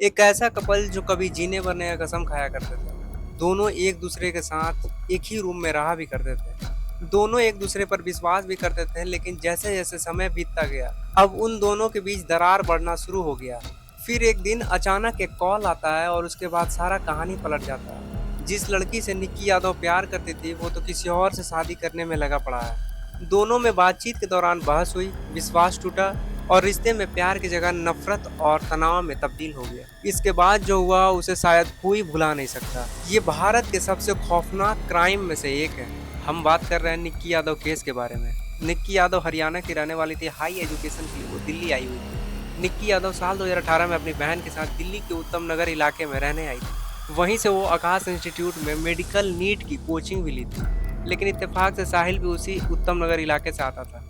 एक ऐसा कपल जो कभी जीने मरने का कसम खाया करते थे। दोनों एक दूसरे के साथ एक ही रूम में रहा भी करते थे। दोनों एक दूसरे पर विश्वास भी करते थे, लेकिन जैसे जैसे समय बीतता गया अब उन दोनों के बीच दरार बढ़ना शुरू हो गया। फिर एक दिन अचानक एक कॉल आता है और उसके बाद सारा कहानी पलट जाता है। जिस लड़की से निक्की यादव प्यार करती थी वो तो किसी और से शादी करने में लगा पड़ा है। दोनों में बातचीत के दौरान बहस हुई, विश्वास टूटा और रिश्ते में प्यार की जगह नफरत और तनाव में तब्दील हो गया। इसके बाद जो हुआ उसे शायद कोई भुला नहीं सकता। ये भारत के सबसे खौफनाक क्राइम में से एक है। हम बात कर रहे हैं निक्की यादव केस के बारे में। निक्की यादव हरियाणा की रहने वाली थी। हाई एजुकेशन के लिए वो दिल्ली आई हुई थी। निक्की यादव साल 2018 में अपनी बहन के साथ दिल्ली के उत्तम नगर इलाके में रहने आई थी। वहीं से वो आकाश इंस्टीट्यूट में मेडिकल नीट की कोचिंग भी ली थी। लेकिन इत्तेफाक से साहिल भी उसी उत्तम नगर इलाके से आता था।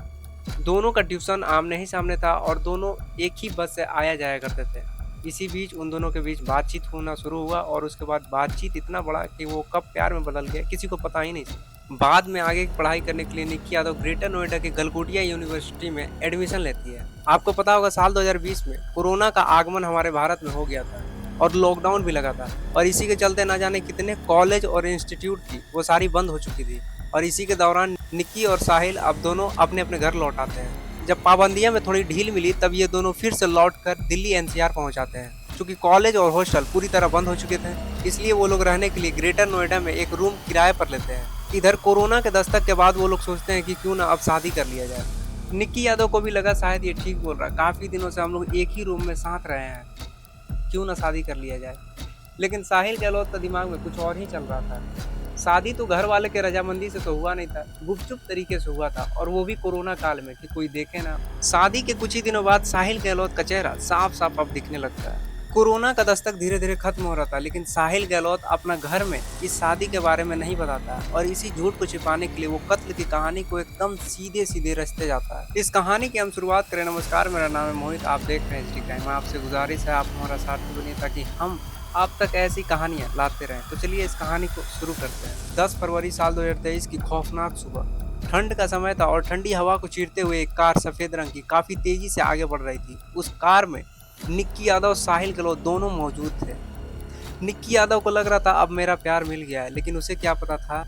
दोनों का ट्यूशन आमने ही सामने था और दोनों एक ही बस से आया जाया करते थे। इसी बीच उन दोनों के बीच बातचीत होना शुरू हुआ और उसके बाद बातचीत इतना बड़ा कि वो कब प्यार में बदल गया किसी को पता ही नहीं चला। बाद में आगे की पढ़ाई करने के लिए निक्की यादव ग्रेटर नोएडा के गलगोटिया यूनिवर्सिटी में एडमिशन लेती है। आपको पता होगा साल 2020 में कोरोना का आगमन हमारे भारत में हो गया था और लॉकडाउन भी लगा था और इसी के चलते ना जाने कितने कॉलेज और इंस्टीट्यूट थी वो सारी बंद हो चुकी थी। और इसी के दौरान निक्की और साहिल अब दोनों अपने अपने घर लौट आते हैं। जब पाबंदियां में थोड़ी ढील मिली तब ये दोनों फिर से लौट कर दिल्ली एनसीआर पहुंच जाते हैं। चूंकि कॉलेज और हॉस्टल पूरी तरह बंद हो चुके थे इसलिए वो लोग रहने के लिए ग्रेटर नोएडा में एक रूम किराए पर लेते हैं। इधर कोरोना के दस्तक के बाद वो लोग सोचते हैं कि क्यों ना अब शादी कर लिया जाए। निक्की यादव को भी लगा शायद ये ठीक बोल रहा है, काफी दिनों से हम लोग एक ही रूम में साथ रहे हैं, क्यों ना शादी कर लिया जाए। लेकिन साहिल गहलोत का दिमाग में कुछ और ही चल रहा था। शादी तो घर वाले के रजामंदी से तो हुआ नहीं था, गुपचुप तरीके से हुआ था और वो भी कोरोना काल में कि कोई देखे ना। शादी के कुछ ही दिनों बाद साहिल गहलोत का चेहरा साफ साफ अब दिखने लगता है। कोरोना का दस्तक धीरे धीरे खत्म हो रहा था, लेकिन साहिल गहलोत अपना घर में इस शादी के बारे में नहीं बताता और इसी झूठ को छिपाने के लिए वो कत्ल की कहानी को एकदम सीधे सीधे रास्ते जाता है। इस कहानी की हम शुरुआत करें। नमस्कार, मेरा नाम है मोहित, आप देख रहे हैं एचडी क्राइम। आपसे गुजारिश है आप हमारा साथी बनिए ताकि हम आप तक ऐसी कहानियां लाते रहें। तो चलिए इस कहानी को शुरू करते हैं। 10 फरवरी साल 2023 की खौफनाक सुबह। ठंड का समय था और ठंडी हवा को चीरते हुए एक कार सफेद रंग की काफी तेजी से आगे बढ़ रही थी। उस कार में निक्की यादव और साहिल गहलोत दोनों मौजूद थे। निक्की यादव को लग रहा था अब मेरा प्यार मिल गया है, लेकिन उसे क्या पता था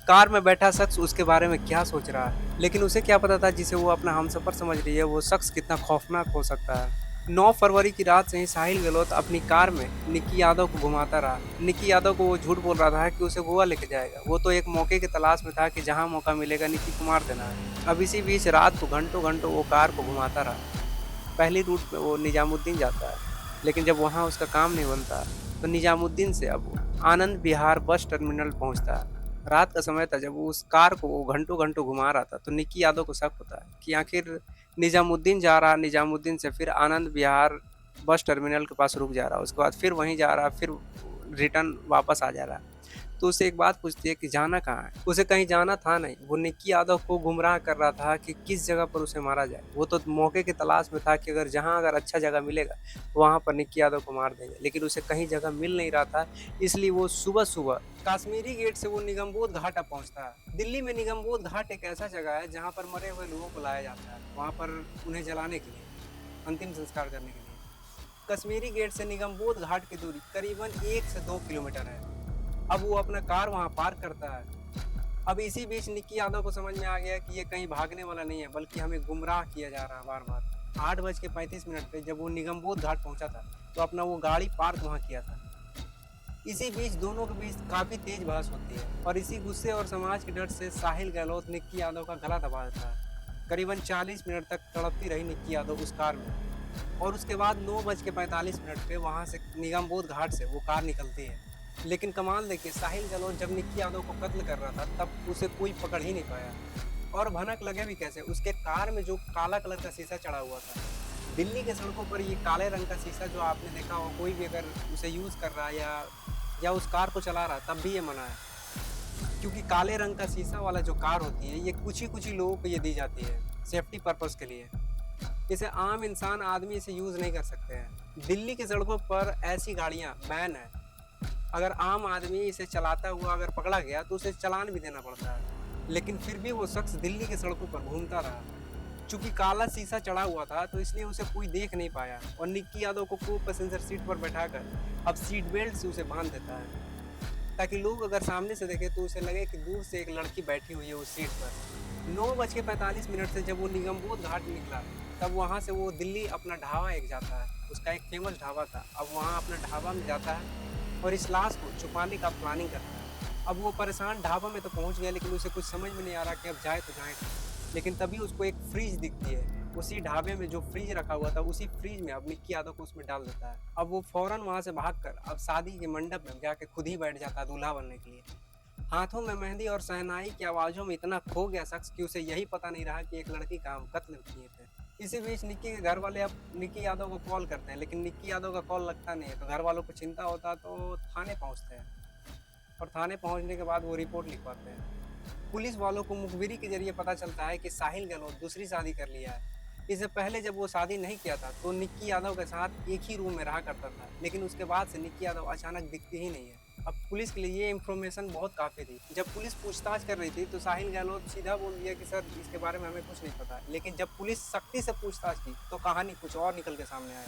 कार में बैठा शख्स उसके बारे में क्या सोच रहा है। लेकिन उसे क्या पता था जिसे वो अपना हमसफर समझ रही है वो शख्स कितना खौफनाक हो सकता है। 9 फरवरी की रात से ही साहिल गहलोत अपनी कार में निक्की यादव को घुमाता रहा। निक्की यादव को वो झूठ बोल रहा था कि उसे गोवा लेके जाएगा। वो तो एक मौके की तलाश में था कि जहां मौका मिलेगा निक्की को मार देना है। अब इसी बीच रात को घंटों घंटों वो कार को घुमाता रहा। पहली रूट पे वो निजामुद्दीन जाता है, लेकिन जब वहाँ उसका काम नहीं बनता तो निजामुद्दीन से अब वो आनंद विहार बस टर्मिनल पहुँचता है। रात का समय था जब वो उस कार को वो घंटों घंटों घुमा रहा था, तो निक्की यादव को शक होता है कि आखिर निजामुद्दीन जा रहा, निजामुद्दीन से फिर आनंद विहार बस टर्मिनल के पास रुक जा रहा, उसके बाद फिर वहीं जा रहा, फिर रिटर्न वापस आ जा रहा। तो उसे एक बात पूछती है कि जाना कहाँ है। उसे कहीं जाना था नहीं, वो निक्की यादव को गुमराह कर रहा था कि किस जगह पर उसे मारा जाए। वो तो मौके की तलाश में था कि अगर अच्छा जगह मिलेगा वहाँ पर निक्की यादव को मार देंगे, लेकिन उसे कहीं जगह मिल नहीं रहा था। इसलिए वो सुबह सुबह काश्मीरी गेट से वो निगमबोध घाट पहुँचता है। दिल्ली में निगमबोध घाट एक ऐसा जगह है जहाँ पर मरे हुए लोगों को लाया जाता है, वहाँ पर उन्हें जलाने के लिए, अंतिम संस्कार करने के लिए। कश्मीरी गेट से निगमबोध घाट की दूरी करीबन 1 से 2 किलोमीटर है। अब वो अपना कार वहाँ पार्क करता है। अब इसी बीच निक्की यादव को समझ में आ गया कि ये कहीं भागने वाला नहीं है, बल्कि हमें गुमराह किया जा रहा है बार बार। 8:35 पे जब वो निगमबोध घाट पहुंचा था तो अपना वो गाड़ी पार्क वहाँ किया था। इसी बीच दोनों के बीच काफी तेज बहस होती है और इसी गुस्से और समाज के डर से साहिल गहलोत निक्की यादव का गला दबा देता है। करीबन 40 मिनट तक तड़पती रही निक्की यादव उस कार में और उसके बाद 9:45 पे वहाँ से निगमबोध घाट से वो कार निकलती है। लेकिन कमाल देखिए, साहिल गहलोत जब निक्की यादव को कत्ल कर रहा था तब उसे कोई पकड़ ही नहीं पाया। और भनक लगे भी कैसे, उसके कार में जो काला कलर का शीशा चढ़ा हुआ था। दिल्ली के सड़कों पर ये काले रंग का शीशा जो आपने देखा हो, कोई भी अगर उसे यूज़ कर रहा है या उस कार को चला रहा है तब भी ये मना है, क्योंकि काले रंग का शीशा वाला जो कार होती है ये कुछ ही लोगों को ये दी जाती है सेफ्टी पर्पज़ के लिए। इसे आम इंसान आदमी इसे यूज़ नहीं कर सकते हैं। दिल्ली की सड़कों पर ऐसी गाड़ियाँ बैन है। अगर आम आदमी इसे चलाता हुआ अगर पकड़ा गया तो उसे चालान भी देना पड़ता है, लेकिन फिर भी वो शख्स दिल्ली की सड़कों पर घूमता रहा। चूंकि काला शीशा चढ़ा हुआ था तो इसलिए उसे कोई देख नहीं पाया और निक्की यादव को को पैसेंजर सीट पर बैठाकर अब सीट बेल्ट से उसे बांध देता है ताकि लोग अगर सामने से देखें तो उसे लगे कि दूर से एक लड़की बैठी हुई है उस सीट पर। 9:45 से जब वो निगमबोध घाट निकला तब वहाँ से वो दिल्ली अपना ढाबा एक जाता है, उसका एक फेमस ढाबा था। अब वहाँ अपना ढाबा में जाता है और इस लाश को छुपाने का प्लानिंग करता है। अब वो परेशान ढाबा में तो पहुँच गया लेकिन उसे कुछ समझ में नहीं आ रहा कि अब जाए तो जाए। लेकिन तभी उसको एक फ्रिज दिखती है, उसी ढाबे में जो फ्रिज रखा हुआ था उसी फ्रिज में अब निक्की यादव को उसमें डाल देता है। अब वो फौरन वहाँ से भागकर अब शादी के मंडप में जाके खुद ही बैठ जाता है दूल्हा बनने के लिए। हाथों में मेहंदी और शहनाई की आवाज़ों में इतना खो गया शख्स कि उसे यही पता नहीं रहा कि एक लड़की का हम कत्ल किए थे। इसी बीच निक्की के घर वाले अब निक्की यादव को कॉल करते हैं लेकिन निक्की यादव का कॉल लगता नहीं है, तो घर वालों को चिंता होता है तो थाने पहुँचते हैं और थाने पहुँचने के बाद वो रिपोर्ट लिखवाते हैं। पुलिस वालों को मुखबिरी के जरिए पता चलता है कि साहिल गहलोत दूसरी शादी कर लिया है। इससे पहले जब वो शादी नहीं किया था तो निक्की यादव के साथ एक ही रूम में रहा करता था, लेकिन उसके बाद से निक्की यादव अचानक दिखती ही नहीं है। अब पुलिस के लिए ये इन्फॉर्मेशन बहुत काफ़ी थी। जब पुलिस पूछताछ कर रही थी तो साहिल गहलोत सीधा बोल दिया कि सर इसके बारे में हमें कुछ नहीं पता। लेकिन जब पुलिस सख्ती से पूछताछ की तो कहानी कुछ और निकल के सामने आया।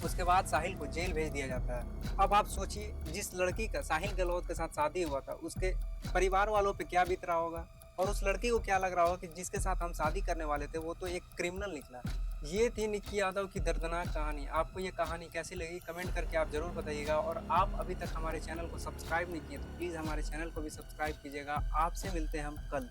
उसके बाद साहिल को जेल भेज दिया जाता है। अब आप सोचिए, जिस लड़की का साहिल गहलोत के साथ शादी हुआ था उसके परिवार वालों पे क्या बीत रहा होगा और उस लड़की को क्या लग रहा होगा कि जिसके साथ हम शादी करने वाले थे वो तो एक क्रिमिनल निकला। ये थी निक्की यादव की दर्दनाक कहानी। आपको ये कहानी कैसी लगी कमेंट करके आप ज़रूर बताइएगा और आप अभी तक हमारे चैनल को सब्सक्राइब नहीं किए तो प्लीज़ हमारे चैनल को भी सब्सक्राइब कीजिएगा। आपसे मिलते हैं हम कल।